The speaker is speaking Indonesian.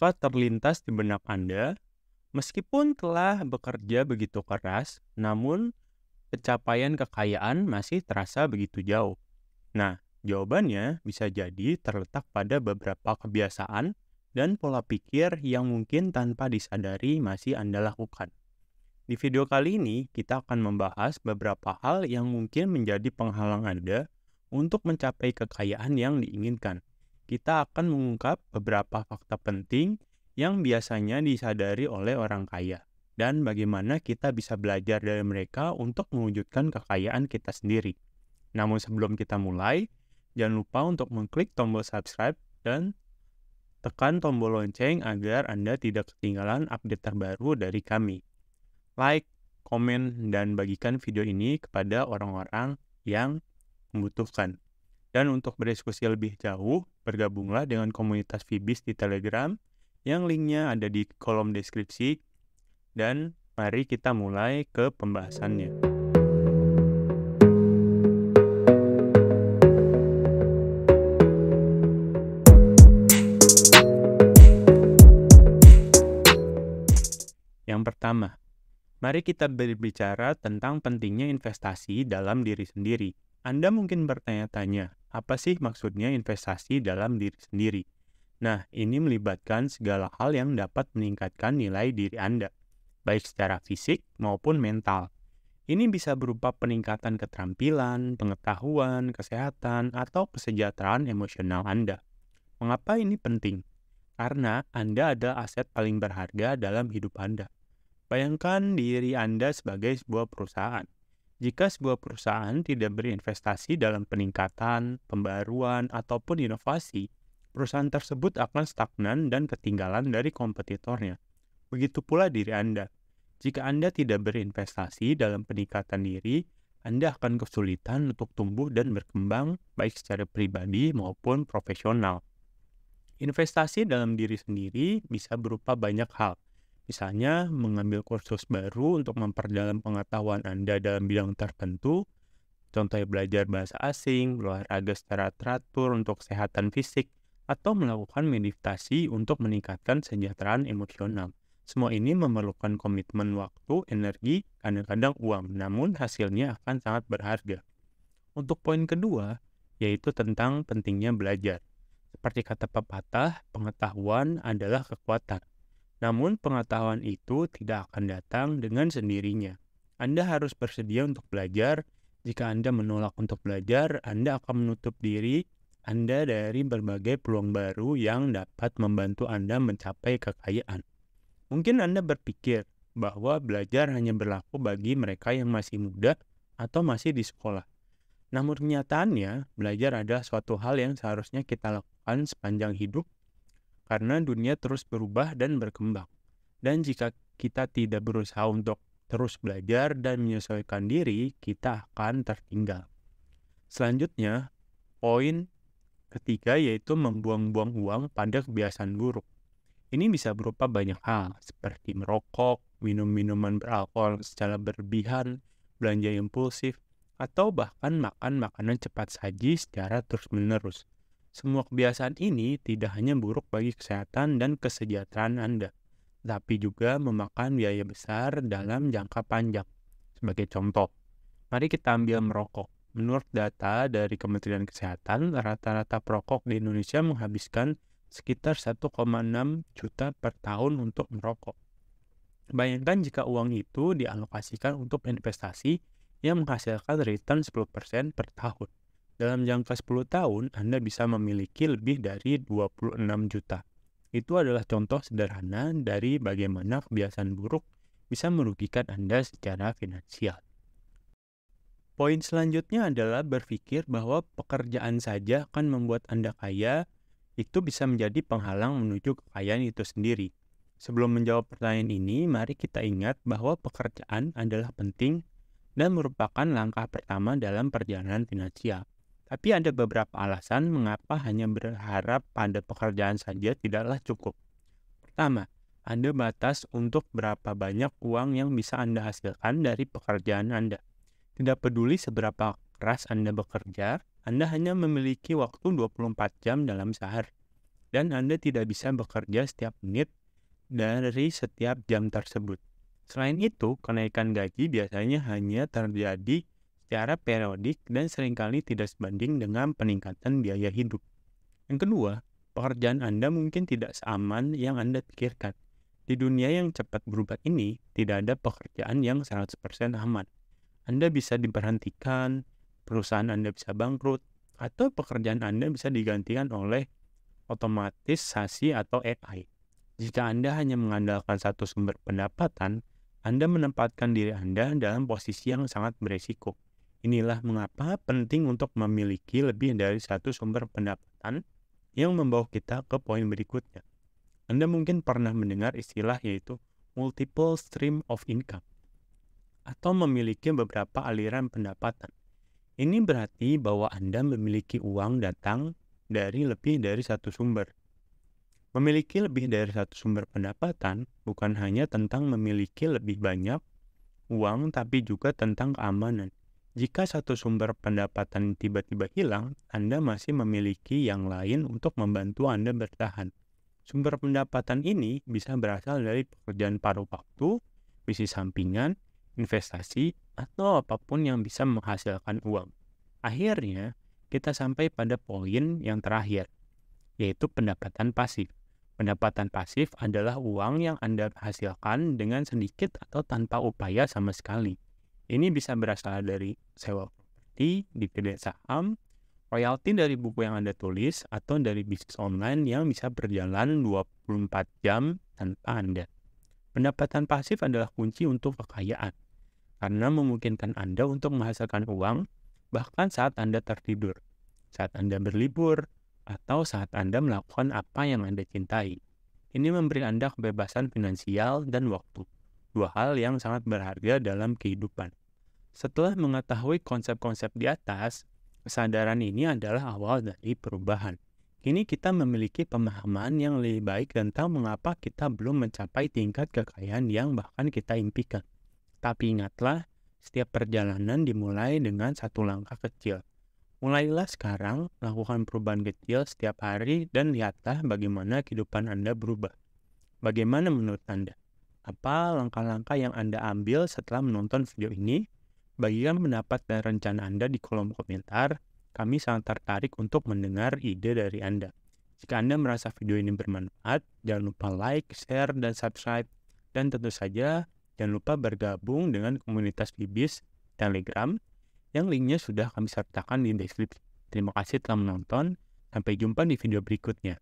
apakah terlintas di benak Anda, meskipun telah bekerja begitu keras, namun pencapaian kekayaan masih terasa begitu jauh? Nah, jawabannya bisa jadi terletak pada beberapa kebiasaan dan pola pikir yang mungkin tanpa disadari masih Anda lakukan. Di video kali ini, kita akan membahas beberapa hal yang mungkin menjadi penghalang Anda untuk mencapai kekayaan yang diinginkan. Kita akan mengungkap beberapa fakta penting yang biasanya disadari oleh orang kaya, dan bagaimana kita bisa belajar dari mereka untuk mewujudkan kekayaan kita sendiri. Namun sebelum kita mulai, jangan lupa untuk mengklik tombol subscribe dan tekan tombol lonceng agar Anda tidak ketinggalan update terbaru dari kami. Like, komen, dan bagikan video ini kepada orang-orang yang membutuhkan. Dan untuk berdiskusi lebih jauh, bergabunglah dengan komunitas Fibis di Telegram yang linknya ada di kolom deskripsi. Dan mari kita mulai ke pembahasannya. Yang pertama, mari kita berbicara tentang pentingnya investasi dalam diri sendiri. Anda mungkin bertanya-tanya, apa sih maksudnya investasi dalam diri sendiri? Nah, ini melibatkan segala hal yang dapat meningkatkan nilai diri Anda, baik secara fisik maupun mental. Ini bisa berupa peningkatan keterampilan, pengetahuan, kesehatan, atau kesejahteraan emosional Anda. Mengapa ini penting? Karena Anda adalah aset paling berharga dalam hidup Anda. Bayangkan diri Anda sebagai sebuah perusahaan. Jika sebuah perusahaan tidak berinvestasi dalam peningkatan, pembaruan, ataupun inovasi, perusahaan tersebut akan stagnan dan ketinggalan dari kompetitornya. Begitu pula diri Anda. Jika Anda tidak berinvestasi dalam peningkatan diri, Anda akan kesulitan untuk tumbuh dan berkembang baik secara pribadi maupun profesional. Investasi dalam diri sendiri bisa berupa banyak hal. Misalnya, mengambil kursus baru untuk memperdalam pengetahuan Anda dalam bidang tertentu, contohnya belajar bahasa asing, berolahraga secara teratur untuk kesehatan fisik, atau melakukan meditasi untuk meningkatkan kesejahteraan emosional. Semua ini memerlukan komitmen waktu, energi, kadang-kadang uang, namun hasilnya akan sangat berharga. Untuk poin kedua, yaitu tentang pentingnya belajar. Seperti kata pepatah, pengetahuan adalah kekuatan. Namun pengetahuan itu tidak akan datang dengan sendirinya. Anda harus bersedia untuk belajar. Jika Anda menolak untuk belajar, Anda akan menutup diri Anda dari berbagai peluang baru yang dapat membantu Anda mencapai kekayaan. Mungkin Anda berpikir bahwa belajar hanya berlaku bagi mereka yang masih muda atau masih di sekolah. Namun kenyataannya, belajar adalah suatu hal yang seharusnya kita lakukan sepanjang hidup, karena dunia terus berubah dan berkembang. Dan jika kita tidak berusaha untuk terus belajar dan menyesuaikan diri, kita akan tertinggal. Selanjutnya, poin ketiga yaitu membuang-buang uang pada kebiasaan buruk. Ini bisa berupa banyak hal, seperti merokok, minum minuman beralkohol secara berlebihan, belanja impulsif, atau bahkan makan makanan cepat saji secara terus-menerus. Semua kebiasaan ini tidak hanya buruk bagi kesehatan dan kesejahteraan Anda, tapi juga memakan biaya besar dalam jangka panjang. Sebagai contoh, mari kita ambil merokok. Menurut data dari Kementerian Kesehatan, rata-rata perokok di Indonesia menghabiskan sekitar 1,6 juta per tahun untuk merokok. Bayangkan jika uang itu dialokasikan untuk investasi yang menghasilkan return 10% per tahun. Dalam jangka 10 tahun, Anda bisa memiliki lebih dari 26 juta. Itu adalah contoh sederhana dari bagaimana kebiasaan buruk bisa merugikan Anda secara finansial. Poin selanjutnya adalah berpikir bahwa pekerjaan saja akan membuat Anda kaya, itu bisa menjadi penghalang menuju kekayaan itu sendiri. Sebelum menjawab pertanyaan ini, mari kita ingat bahwa pekerjaan adalah penting dan merupakan langkah pertama dalam perjalanan finansial. Tapi ada beberapa alasan mengapa hanya berharap pada pekerjaan saja tidaklah cukup. Pertama, ada batas untuk berapa banyak uang yang bisa Anda hasilkan dari pekerjaan Anda. Tidak peduli seberapa keras Anda bekerja, Anda hanya memiliki waktu 24 jam dalam sehari. dan Anda tidak bisa bekerja setiap menit dari setiap jam tersebut. Selain itu, kenaikan gaji biasanya hanya terjadi secara periodik dan seringkali tidak sebanding dengan peningkatan biaya hidup. Yang kedua, pekerjaan Anda mungkin tidak seaman yang Anda pikirkan. Di dunia yang cepat berubah ini, tidak ada pekerjaan yang 100% aman. Anda bisa diberhentikan, perusahaan Anda bisa bangkrut, atau pekerjaan Anda bisa digantikan oleh otomatisasi atau AI. Jika Anda hanya mengandalkan satu sumber pendapatan, Anda menempatkan diri Anda dalam posisi yang sangat beresiko. Inilah mengapa penting untuk memiliki lebih dari satu sumber pendapatan yang membawa kita ke poin berikutnya. Anda mungkin pernah mendengar istilah yaitu multiple stream of income atau memiliki beberapa aliran pendapatan. Ini berarti bahwa Anda memiliki uang datang dari lebih dari satu sumber. Memiliki lebih dari satu sumber pendapatan bukan hanya tentang memiliki lebih banyak uang, tapi juga tentang keamanan. Jika satu sumber pendapatan tiba-tiba hilang, Anda masih memiliki yang lain untuk membantu Anda bertahan. Sumber pendapatan ini bisa berasal dari pekerjaan paruh waktu, bisnis sampingan, investasi, atau apapun yang bisa menghasilkan uang. Akhirnya, kita sampai pada poin yang terakhir, yaitu pendapatan pasif. Pendapatan pasif adalah uang yang Anda hasilkan dengan sedikit atau tanpa upaya sama sekali. Ini bisa berasal dari sewa properti, dividen saham, royalti dari buku yang Anda tulis, atau dari bisnis online yang bisa berjalan 24 jam tanpa Anda. Pendapatan pasif adalah kunci untuk kekayaan, karena memungkinkan Anda untuk menghasilkan uang bahkan saat Anda tertidur, saat Anda berlibur, atau saat Anda melakukan apa yang Anda cintai. Ini memberi Anda kebebasan finansial dan waktu, dua hal yang sangat berharga dalam kehidupan. Setelah mengetahui konsep-konsep di atas, kesadaran ini adalah awal dari perubahan. Kini kita memiliki pemahaman yang lebih baik tentang mengapa kita belum mencapai tingkat kekayaan yang bahkan kita impikan. Tapi ingatlah, setiap perjalanan dimulai dengan satu langkah kecil. Mulailah sekarang, lakukan perubahan kecil setiap hari dan lihatlah bagaimana kehidupan Anda berubah. Bagaimana menurut Anda? Apa langkah-langkah yang Anda ambil setelah menonton video ini? Bagikan pendapat dan rencana Anda di kolom komentar. Kami sangat tertarik untuk mendengar ide dari Anda. Jika Anda merasa video ini bermanfaat, jangan lupa like, share, dan subscribe. Dan tentu saja, jangan lupa bergabung dengan komunitas Bibis Telegram yang linknya sudah kami sertakan di deskripsi. Terima kasih telah menonton. Sampai jumpa di video berikutnya.